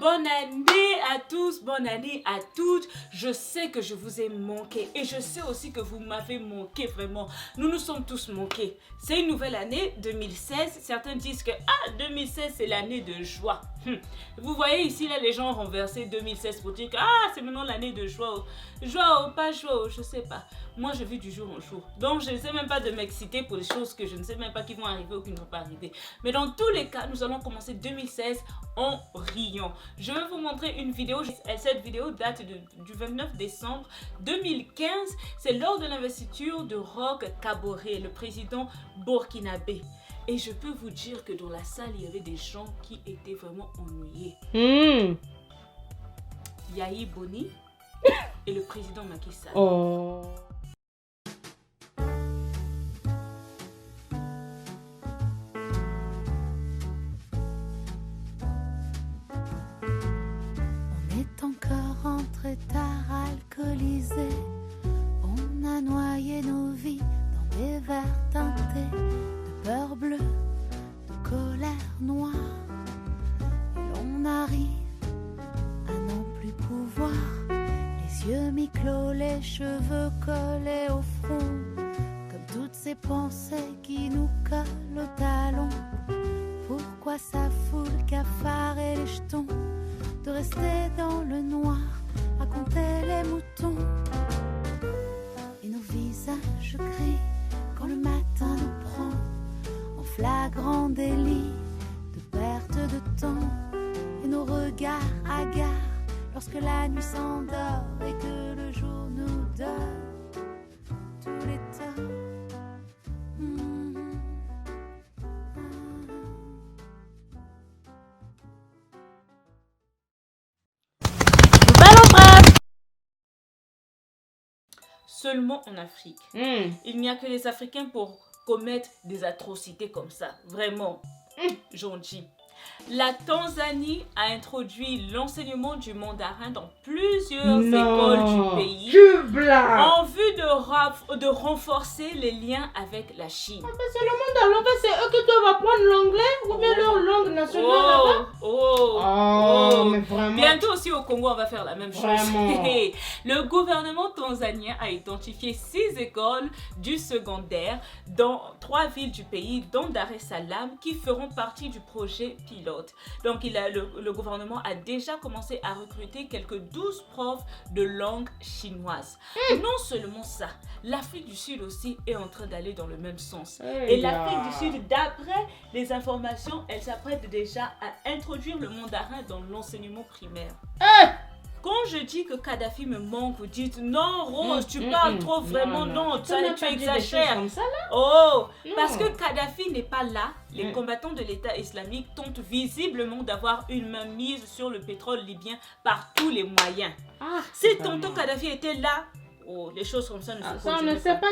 bonne année à tous, bonne année à toutes. Je sais que je vous ai manqué et je sais aussi que vous m'avez manqué vraiment. Nous nous sommes tous manqués. C'est une nouvelle année, 2016. Certains disent que 2016 c'est l'année de joie. Vous voyez ici là les gens ont renversé 2016 pour dire que c'est maintenant l'année de joie. Joie ou pas joie, je sais pas. Moi je vis du jour en jour. Donc je ne sais même pas de m'exciter pour des choses que je ne sais même pas qui vont arriver ou qui ne vont pas arriver. Mais dans tous les cas, nous allons commencer 2016 en riant. Je vais vous montrer une vidéo. Cette vidéo date du 29 décembre 2015. C'est lors de l'investiture de Roch Kaboré, le président burkinabé. Et je peux vous dire que dans la salle, il y avait des gens qui étaient vraiment ennuyés. Yahi Boni et le président Macky Sall. Oh. On est encore rentré tard alcoolisé. On a noyé nos vies dans des verres teintés de beurre bleu, de colère noire. Et l'on arrive à n'en plus pouvoir, les yeux mi-clos, les cheveux collés au front, comme toutes ces pensées qui nous collent au talon. Pourquoi ça fout le cafard et les jetons de rester dans le noir à compter les moutons? Et nos visages gris quand le matin nous prend en flagrant délit de perte de temps. Et nos regards hagards lorsque la nuit s'endort et que le jour nous donne tous les torts. Seulement en Afrique. Il n'y a que les Africains pour commettre des atrocités comme ça. Vraiment. J'en dis. La Tanzanie a introduit l'enseignement du mandarin dans plusieurs écoles du pays en vue de renforcer les liens avec la Chine. C'est le monde à l'envers, c'est eux qui doivent apprendre l'anglais ou bien leur langue nationale là-bas. Mais vraiment. Bientôt aussi au Congo, on va faire la même chose. Le gouvernement tanzanien a identifié 6 écoles du secondaire dans 3 villes du pays, dont Dar es Salaam, qui feront partie du projet pilote. Donc le gouvernement a déjà commencé à recruter quelques 12 profs de langue chinoise. Non seulement ça, l'Afrique du Sud aussi est en train d'aller dans le même sens. Et l'Afrique du Sud, d'après les informations, elle s'apprête déjà à introduire le mandarin dans l'enseignement primaire. Quand je dis que Kadhafi me manque, vous dites non Rose, tu parles trop vraiment, non, tu exagères. Parce que Kadhafi n'est pas là. Les combattants de l'État islamique tentent visiblement d'avoir une main mise sur le pétrole libyen par tous les moyens. Si tonton Kadhafi était là, les choses comme ça ne se produiraient pas.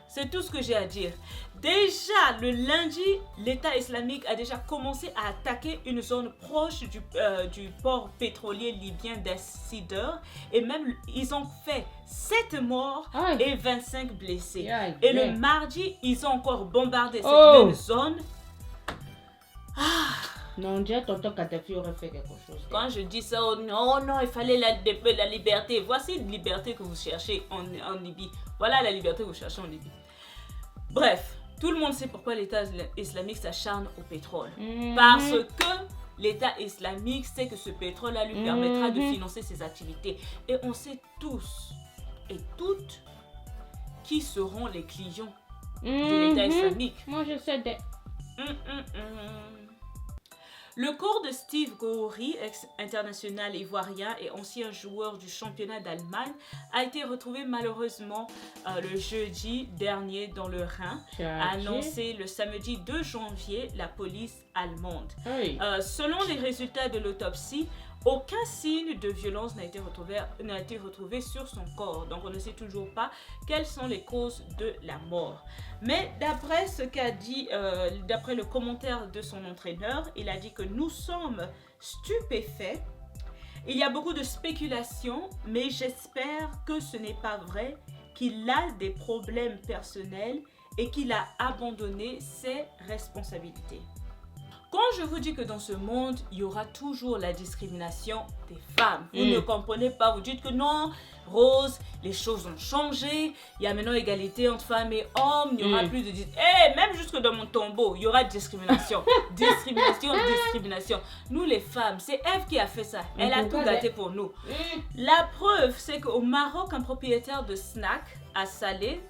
C'est tout ce que j'ai à dire. Déjà, le lundi, l'État islamique a déjà commencé à attaquer une zone proche du port pétrolier libyen d'Assidor. Et même, ils ont fait 7 morts et 25 blessés. Et le mardi, ils ont encore bombardé cette même zone. Non, déjà, tonton Kadhafi aurait fait quelque chose. Quand je dis ça, non, il fallait la liberté. Voici la liberté que vous cherchez en Libye. Voilà la liberté que vous cherchez en Libye. Bref, tout le monde sait pourquoi l'État islamique s'acharne au pétrole. Parce que l'État islamique sait que ce pétrole-là lui permettra de financer ses activités. Et on sait tous et toutes qui seront les clients de l'État islamique. Moi, je sais des... Le corps de Steve Gowri, ex-international ivoirien et ancien joueur du championnat d'Allemagne, a été retrouvé malheureusement le jeudi dernier dans le Rhin, a annoncé le samedi 2 janvier la police allemande. Selon les résultats de l'autopsie, aucun signe de violence n'a été retrouvé sur son corps. Donc on ne sait toujours pas quelles sont les causes de la mort. Mais d'après ce qu'a dit, d'après le commentaire de son entraîneur, il a dit que nous sommes stupéfaits. Il y a beaucoup de spéculations, mais j'espère que ce n'est pas vrai, qu'il a des problèmes personnels et qu'il a abandonné ses responsabilités. Quand je vous dis que dans ce monde, il y aura toujours la discrimination des femmes, vous ne comprenez pas, vous dites que non, Rose, les choses ont changé, il y a maintenant égalité entre femmes et hommes, il n'y aura plus de... même jusque dans mon tombeau, il y aura discrimination. Discrimination. Nous les femmes, c'est Ève qui a fait ça, elle a tout gâté pour nous. La preuve, c'est qu'au Maroc, un propriétaire de snack à Salé,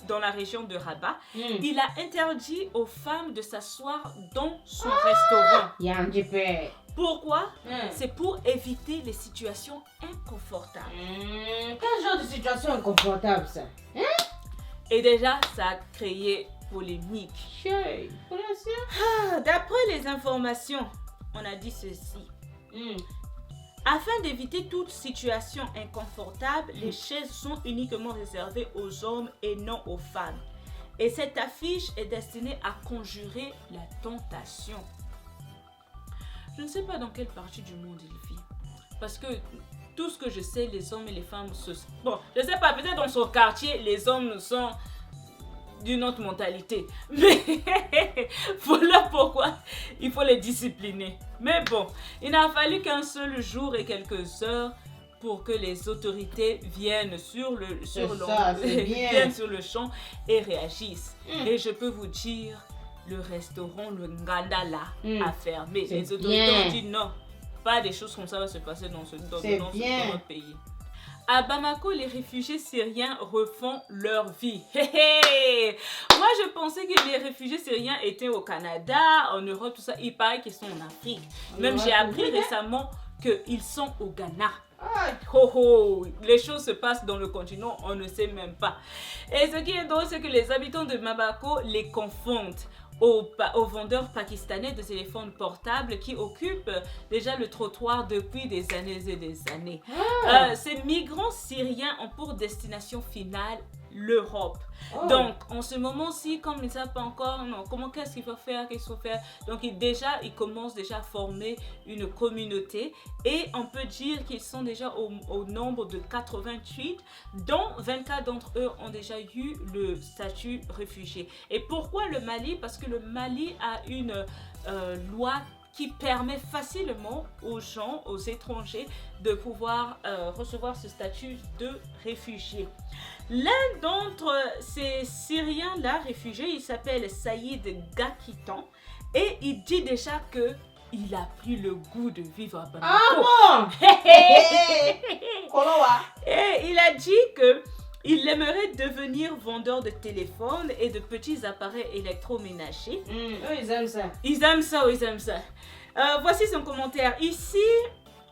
dans la région de Rabat, il a interdit aux femmes de s'asseoir dans son restaurant. Pourquoi? C'est pour éviter les situations inconfortables. Quel genre de situation inconfortable ça? Et déjà, ça a créé polémique. D'après les informations, on a dit ceci. Afin d'éviter toute situation inconfortable, les chaises sont uniquement réservées aux hommes et non aux femmes. Et cette affiche est destinée à conjurer la tentation. Je ne sais pas dans quelle partie du monde il vit. Parce que tout ce que je sais, les hommes et les femmes se... Bon, je ne sais pas, peut-être dans son quartier, les hommes sont d'une autre mentalité. Mais voilà pourquoi il faut les discipliner. Mais bon, il n'a fallu qu'un seul jour et quelques heures pour que les autorités viennent sur le champ et réagissent. Et je peux vous dire, le restaurant, le Ngandala, a fermé. Les autorités ont dit non, pas des choses comme ça va se passer dans notre pays. À Bamako, les réfugiés syriens refont leur vie. Moi, je pensais que les réfugiés syriens étaient au Canada, en Europe, tout ça. Il paraît qu'ils sont en Afrique. Même j'ai appris récemment qu'ils sont au Ghana. Les choses se passent dans le continent, on ne sait même pas. Et ce qui est drôle, c'est que les habitants de Bamako les confondent aux vendeurs pakistanais de téléphones portables qui occupent déjà le trottoir depuis des années et des années. Ces migrants syriens ont pour destination finale l'Europe. Donc, en ce moment-ci, comme ils ne savent pas encore, qu'est-ce qu'il faut faire, donc ils commencent déjà à former une communauté et on peut dire qu'ils sont déjà au nombre de 88, dont 24 d'entre eux ont déjà eu le statut réfugié. Et pourquoi le Mali? Parce que le Mali a une loi qui permet facilement aux gens, aux étrangers, de pouvoir recevoir ce statut de réfugié. L'un d'entre ces Syriens-là, réfugiés, il s'appelle Saïd Gakitan et il dit déjà que il a pris le goût de vivre à Bamako. Et il a dit que il aimerait devenir vendeur de téléphones et de petits appareils électroménagers. Eux, ils aiment ça. Ils aiment ça. Voici son commentaire. Ici,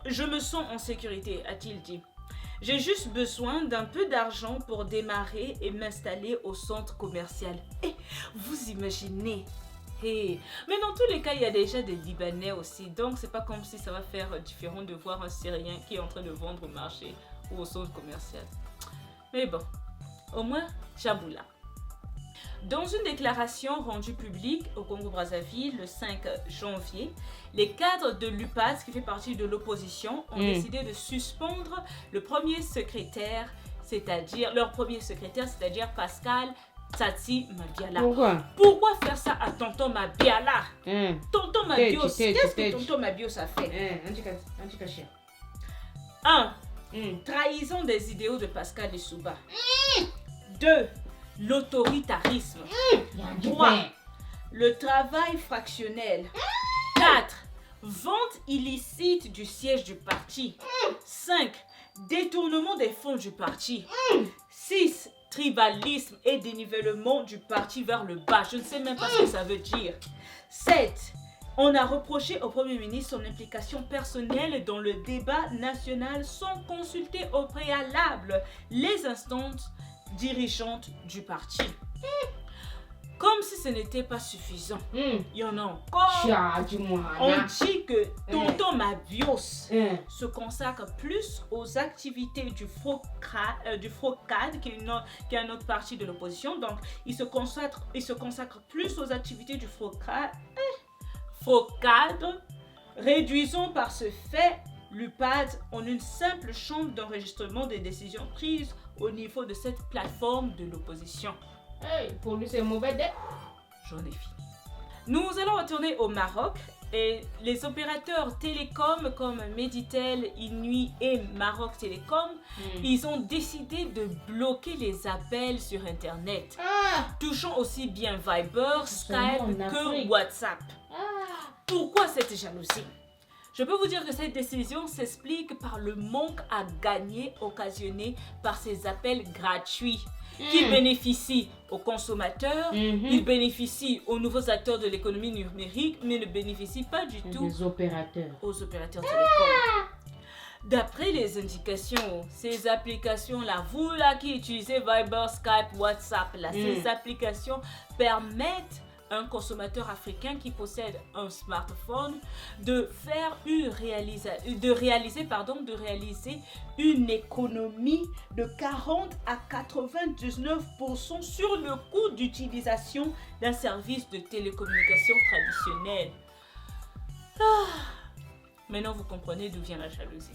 je me sens en sécurité, a-t-il dit. J'ai juste besoin d'un peu d'argent pour démarrer et m'installer au centre commercial. Et vous imaginez? Mais dans tous les cas, il y a déjà des Libanais aussi. Donc, c'est pas comme si ça va faire différent de voir un Syrien qui est en train de vendre au marché ou au centre commercial. Mais bon, au moins, Chaboula. Dans une déclaration rendue publique au Congo-Brazzaville le 5 janvier, les cadres de l'UPAD, qui fait partie de l'opposition, ont décidé de suspendre leur premier secrétaire, c'est-à-dire Pascal Tsatsi Mabiala. Pourquoi faire ça à Tonton Mabiala? Tonton Mabios, qu'est-ce que Tonton Mabios a fait? 1. Trahison des idéaux de Pascal Lissouba. 2. L'autoritarisme. 3. Le travail fractionnel. 4. Vente illicite du siège du parti. 5. Détournement des fonds du parti. 6. Tribalisme et dénivellement du parti vers le bas. Je ne sais même pas ce que ça veut dire. 7. On a reproché au Premier ministre son implication personnelle dans le débat national sans consulter au préalable les instances dirigeantes du parti. Comme si ce n'était pas suffisant. Il y en a encore. On dit que Tonton Mabios se consacre plus aux activités du FROCAD, qui est un autre parti de l'opposition. Donc, il se consacre plus aux activités du FROCAD, réduisons par ce fait l'UPAD en une simple chambre d'enregistrement des décisions prises au niveau de cette plateforme de l'opposition. Pour lui, c'est mauvais. J'en ai fini. Nous allons retourner au Maroc Et les opérateurs télécoms comme Meditel, Inuit et Maroc Télécom, ils ont décidé de bloquer les appels sur Internet, touchant aussi bien Viber, Skype que WhatsApp. Pourquoi cette jalousie? Je peux vous dire que cette décision s'explique par le manque à gagner occasionné par ces appels gratuits qui bénéficient aux consommateurs, ils bénéficient aux nouveaux acteurs de l'économie numérique, mais ne bénéficient pas du tout aux opérateurs télécoms. D'après les indications, ces applications-là, vous là qui utilisez Viber, Skype, WhatsApp, là, ces applications permettent un consommateur africain qui possède un smartphone de réaliser une économie de 40 à 99% sur le coût d'utilisation d'un service de télécommunication traditionnel. Maintenant, vous comprenez d'où vient la jalousie.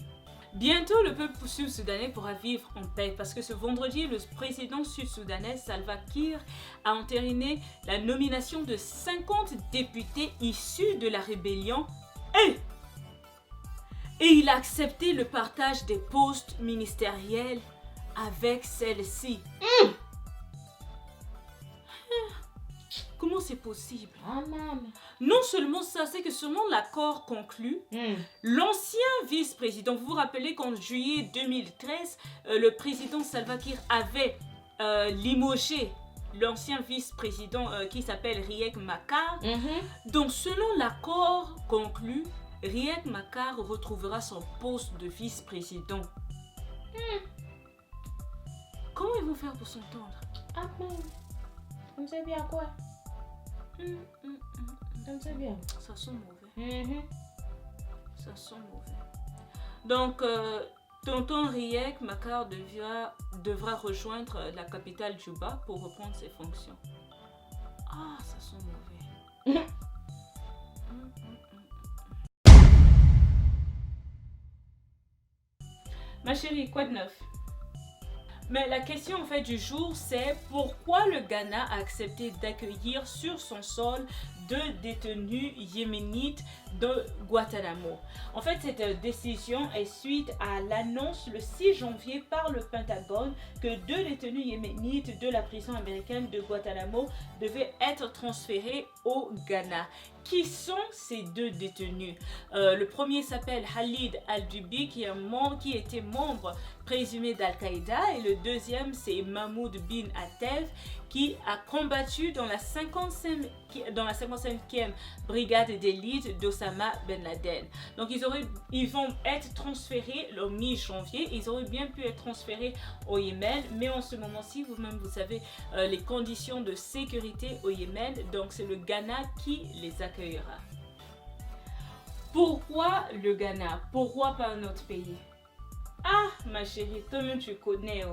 Bientôt, le peuple sud-soudanais pourra vivre en paix parce que ce vendredi, le président sud-soudanais Salva Kiir a entériné la nomination de 50 députés issus de la rébellion et il a accepté le partage des postes ministériels avec celle-ci. Comment c'est possible? Non seulement ça, c'est que selon l'accord conclu, l'ancien vice-président, vous vous rappelez qu'en juillet 2013, le président Salva Kiir avait limogé l'ancien vice-président qui s'appelle Riek Machar. Donc selon l'accord conclu, Riek Machar retrouvera son poste de vice-président. Comment ils vont faire pour s'entendre? On sait bien quoi. Bien. Ça sent mauvais. Ça sent mauvais. Donc, tonton Riek Machar devra rejoindre la capitale Djouba pour reprendre ses fonctions. Ça sent mauvais. Ma chérie, quoi de neuf? Mais la question en fait du jour, c'est pourquoi le Ghana a accepté d'accueillir sur son sol 2 détenus yéménites de Guantanamo. En fait, cette décision est suite à l'annonce le 6 janvier par le Pentagone que 2 détenus yéménites de la prison américaine de Guantanamo devaient être transférés au Ghana. Qui sont ces 2 détenus? Le premier s'appelle Khalid Al-Dubi, qui était membre présumé d'Al-Qaïda, et le deuxième c'est Mahmoud bin Atef, qui a combattu dans la 55e brigade d'élite d'Osama Ben Laden. Donc ils vont être transférés le mi-janvier. Ils auraient bien pu être transférés au Yémen, mais en ce moment-ci, vous-même vous savez les conditions de sécurité au Yémen, donc c'est le Ghana qui les accueillera. Pourquoi le Ghana? Pourquoi pas un autre pays? Ma chérie, toi-même tu connais.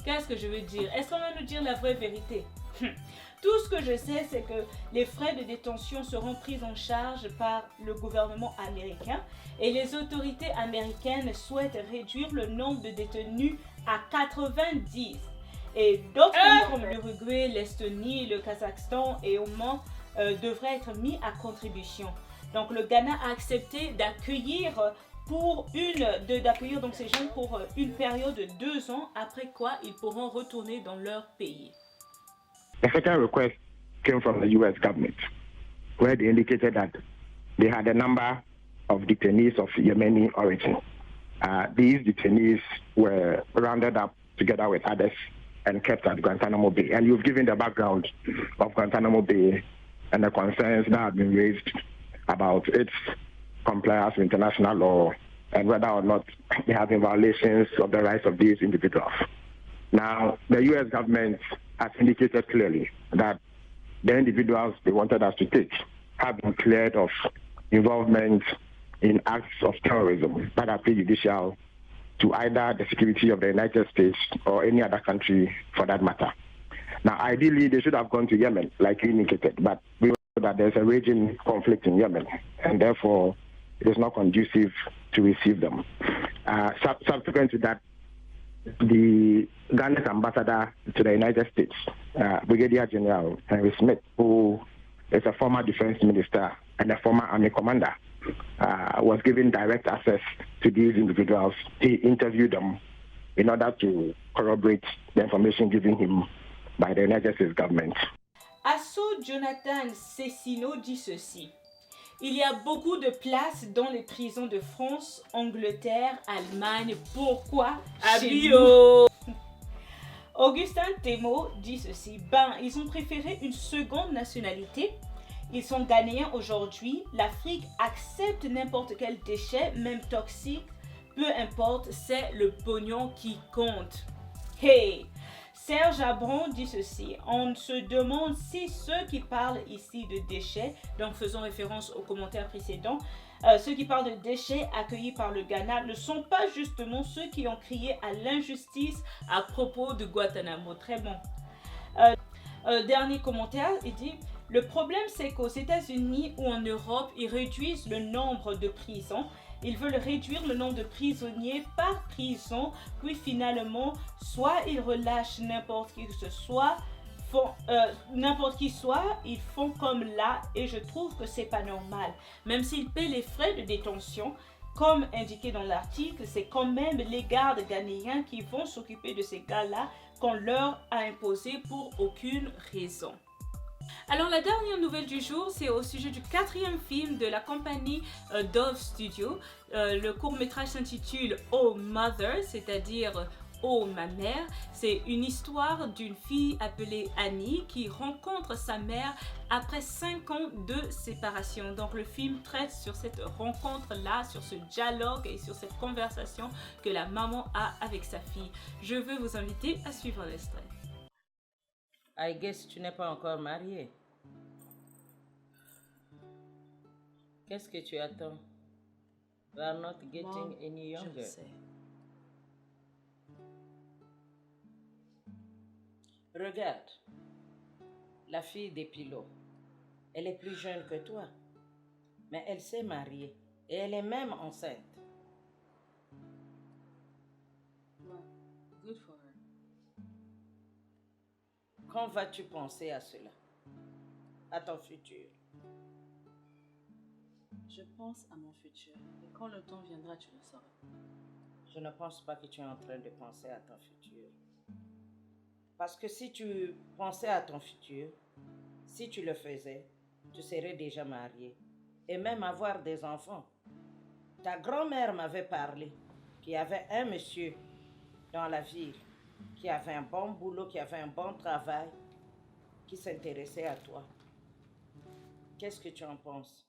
Qu'est-ce que je veux dire? Est-ce qu'on va nous dire la vraie vérité? Tout ce que je sais, c'est que les frais de détention seront pris en charge par le gouvernement américain et les autorités américaines souhaitent réduire le nombre de détenus à 90. Et d'autres pays comme l'Uruguay, l'Estonie, le Kazakhstan et Oman devraient être mis à contribution. Donc le Ghana a accepté d'accueillir donc ces jeunes pour une période de 2 ans, après quoi ils pourront retourner dans leur pays. The second request came from the U.S. government, where they indicated that they had a number of detainees of Yemeni origin. These detainees were rounded up together with others and kept at Guantanamo Bay. And you've given the background of Guantanamo Bay and the concerns that have been raised about its compliance with international law and whether or not there have been violations of the rights of these individuals. Now, the U.S. government has indicated clearly that the individuals they wanted us to take have been cleared of involvement in acts of terrorism that are prejudicial to either the security of the United States or any other country for that matter. Now, ideally, they should have gone to Yemen, like you indicated, but we know that there's a raging conflict in Yemen, and therefore it is not conducive to receive them. Subsequent to that, the Ghana's ambassador to the United States, Brigadier General Henry Smith, who is a former defense minister and a former army commander, was given direct access to these individuals. He interviewed them in order to corroborate the information given him by the United States government. Asso Jonathan Cessino dit ceci. Il y a beaucoup de places dans les prisons de France, Angleterre, Allemagne. Pourquoi chez nous? Augustin Thémault dit ceci. Ils ont préféré une seconde nationalité. Ils sont ghanéens aujourd'hui. L'Afrique accepte n'importe quel déchet, même toxique. Peu importe, c'est le pognon qui compte. Hey! Serge Abron dit ceci. On se demande si ceux qui parlent ici de déchets, donc faisons référence aux commentaires précédents, ceux qui parlent de déchets accueillis par le Ghana ne sont pas justement ceux qui ont crié à l'injustice à propos de Guantanamo. Très bon. Dernier commentaire, il dit « Le problème, c'est qu'aux États-Unis ou en Europe, ils réduisent le nombre de prisons. Ils veulent réduire le nombre de prisonniers par prison, puis finalement, soit ils relâchent n'importe qui que ce soit, n'importe qui soit, ils font comme là, et je trouve que c'est pas normal. Même s'ils paient les frais de détention, comme indiqué dans l'article, c'est quand même les gardes ghanéens qui vont s'occuper de ces gars-là qu'on leur a imposé pour aucune raison. Alors la dernière nouvelle du jour, c'est au sujet du 4e film de la compagnie Dove Studio. Le court-métrage s'intitule Oh Mother, c'est-à-dire Oh ma mère. C'est une histoire d'une fille appelée Annie qui rencontre sa mère après 5 ans de séparation. Donc le film traite sur cette rencontre-là, sur ce dialogue et sur cette conversation que la maman a avec sa fille. Je veux vous inviter à suivre l'extrait. I guess tu n'es pas encore mariée. Qu'est-ce que tu attends? We are not getting any younger. Je sais. Regarde, la fille des pilotes. Elle est plus jeune que toi, mais elle s'est mariée et elle est même enceinte. Good for her. Quand vas-tu penser à cela? À ton futur? Je pense à mon futur. Et quand le temps viendra, tu le sauras. Je ne pense pas que tu es en train de penser à ton futur. Parce que si tu pensais à ton futur, si tu le faisais, tu serais déjà marié. Et même avoir des enfants. Ta grand-mère m'avait parlé qu'il y avait un monsieur dans la ville qui avait un bon boulot, qui avait un bon travail, qui s'intéressait à toi. Qu'est-ce que tu en penses?